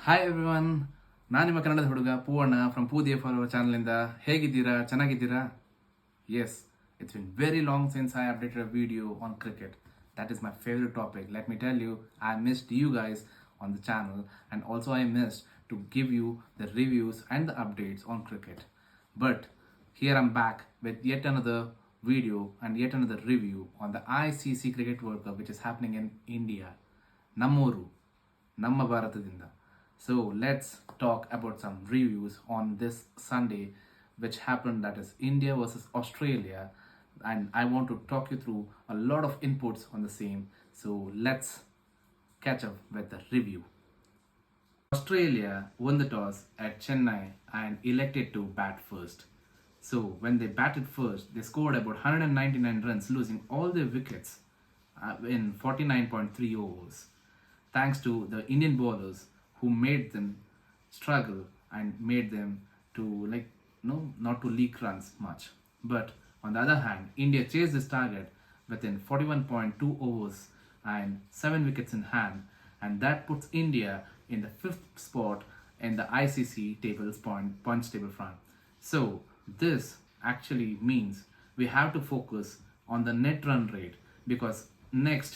Hi everyone, ನಾನು ನಿಮ್ಮ ಕನ್ನಡದ ಹುಡುಗ ಪೂವಣ್ಣ ಫ್ರಮ್ ಪೂದಿಯ ಫಾಲೋವರ್ ಚಾನಲಿಂದ. ಹೇಗಿದ್ದೀರಾ? ಚೆನ್ನಾಗಿದ್ದೀರಾ? Yes, it's been very long since I updated a video on cricket. That is my favorite topic. Let me tell you, I missed you guys on the channel, and also I missed to give you the reviews and the updates on cricket. But here I'm back with yet another video and yet another review on the ICC Cricket World Cup, which is happening in India. ನಮ್ಮೂರು, ನಮ್ಮ ಭಾರತದಿಂದ. So let's talk about some reviews on this Sunday, which happened, that is India versus Australia, and I want to talk you through a lot of inputs on the same. So let's catch up with the review. Australia won the toss at Chennai and elected to bat first. So when they batted first, they scored about 199 runs, losing all their wickets in 49.3 overs, thanks to the Indian bowlers who made them struggle and made them to not to leak runs much. But on the other hand, India chased this target within 41.2 overs and 7 wickets in hand, and that puts India in the 5th spot in the ICC points table front. So this actually means we have to focus on the net run rate, because next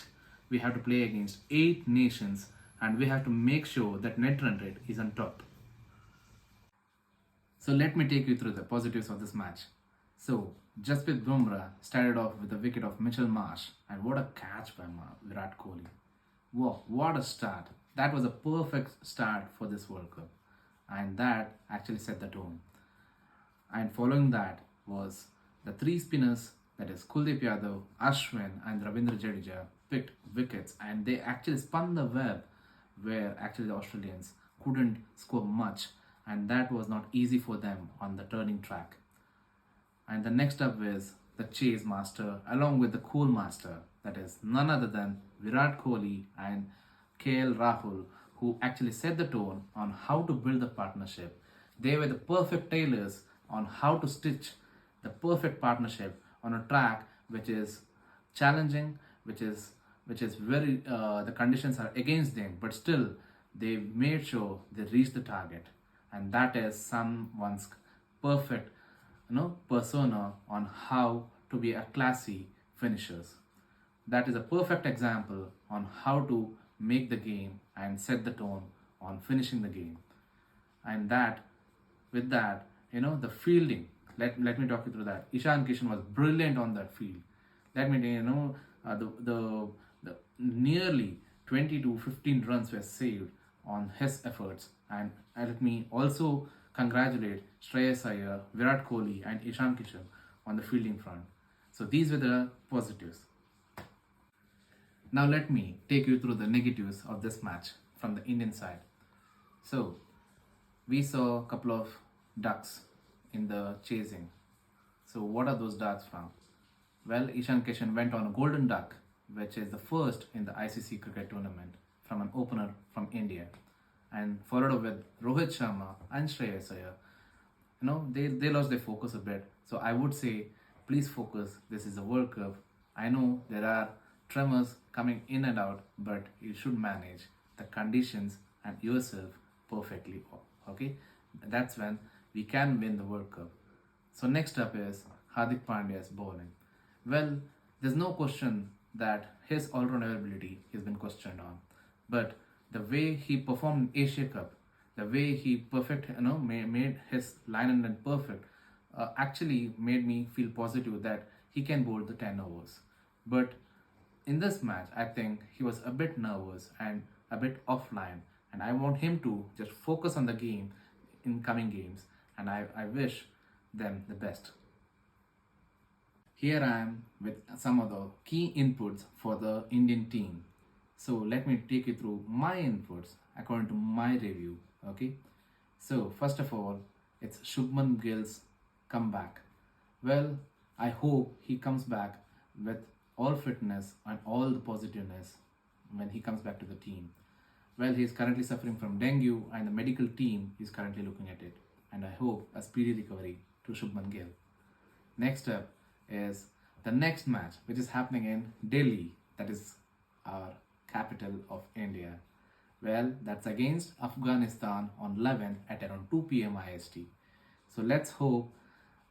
we have to play against 8 nations and we have to make sure that net run rate is on top. So let me take you through the positives of this match. So Jasprit Bumrah started off with the wicket of Mitchell Marsh, and what a catch by Virat Kohli. Wow, what a start. That was a perfect start for this World Cup, and that actually set the tone. And following that was the 3 spinners, that is Kuldeep Yadav, Ashwin and Ravindra Jadeja, picked wickets, and they actually spun the web where actually the Australians couldn't score much, and that was not easy for them on the turning track. And the next up is the chase master along with the cool master, that is none other than Virat Kohli and KL Rahul, who actually set the tone on how to build the partnership. They were the perfect tailors on how to stitch the perfect partnership on a track which is challenging, which is very the conditions are against them, but still they made sure they reached the target, and that is someone's perfect persona on how to be a classy finishers. That is a perfect example on how to make the game and set the tone on finishing the game. And that with that, the fielding, let me talk you through that. Ishan Kishan was brilliant on that field. Let me the nearly 20 to 15 runs were saved on his efforts, and let me also congratulate Shreyas Iyer, Virat Kohli and Ishan Kishan on the fielding front. So these were the positives. Now let me take you through the negatives of this match from the Indian side. So we saw a couple of ducks in the chasing. So what are those ducks from? Well, Ishan Kishan went on a golden duck, which is the first in the ICC cricket tournament, from an opener from India, and followed up with Rohit Sharma and Shreyas Iyer. They lost their focus a bit. So I would say, please focus. This is a World Cup. I know there are tremors coming in and out, but you should manage the conditions and yourself perfectly. Okay, that's when we can win the World Cup. So next up is Hardik Pandya's bowling. Well, there's no question that his all-round ability has been questioned on, but the way he performed in Asia Cup, the way he made his line and then perfect, actually made me feel positive that he can bowl the 10 overs. But in this match, I think he was a bit nervous and a bit offline, and I want him to just focus on the game in coming games, and I wish them the best. Here I am with some of the key inputs for the Indian team. So let me take you through my inputs according to my review. Okay, so first of all, it's Shubman Gill's comeback. Well, I hope he comes back with all fitness and all the positiveness when he comes back to the team. Well, he is currently suffering from dengue, and the medical team is currently looking at it, and I hope a speedy recovery to Shubman Gill. Next up is the next match, which is happening in Delhi, that is our capital of India. Well, that's against Afghanistan on 11th at around 2 p.m. IST. So let's hope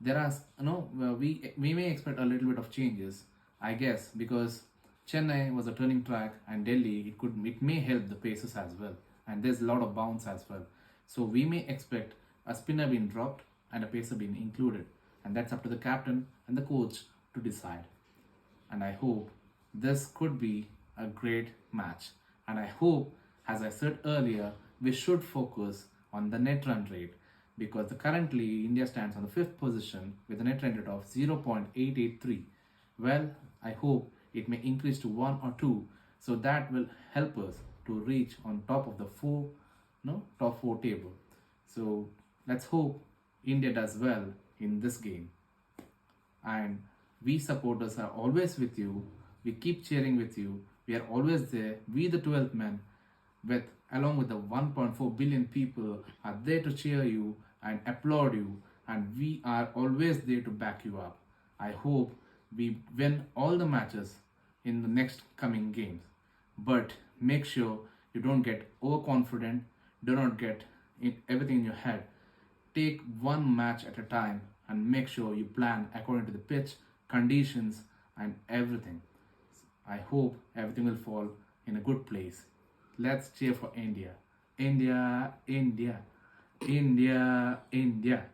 there are we may expect a little bit of changes, I guess, because Chennai was a turning track and Delhi it may help the paces as well, and there's a lot of bounce as well. So we may expect a spinner being dropped and a pacer being included, and that's up to the captain and the coach to decide. And I hope this could be a great match. And I hope, as I said earlier, we should focus on the net run rate because currently India stands on the fifth position with a net run rate of 0.883. Well, I hope it may increase to 1 or 2, so that will help us to reach on top of the top 4 table. So let's hope India does well in this game. And we supporters are always with you. We keep cheering with you. We are always there. We, the 12th men, along with the 1.4 billion people, are there to cheer you and applaud you. And we are always there to back you up. I hope we win all the matches in the next coming games. But make sure you don't get overconfident. Do not get everything in your head. Take one match at a time and make sure you plan according to the pitch, conditions, and everything. I hope everything will fall in a good place. Let's cheer for India. India, India, India, India.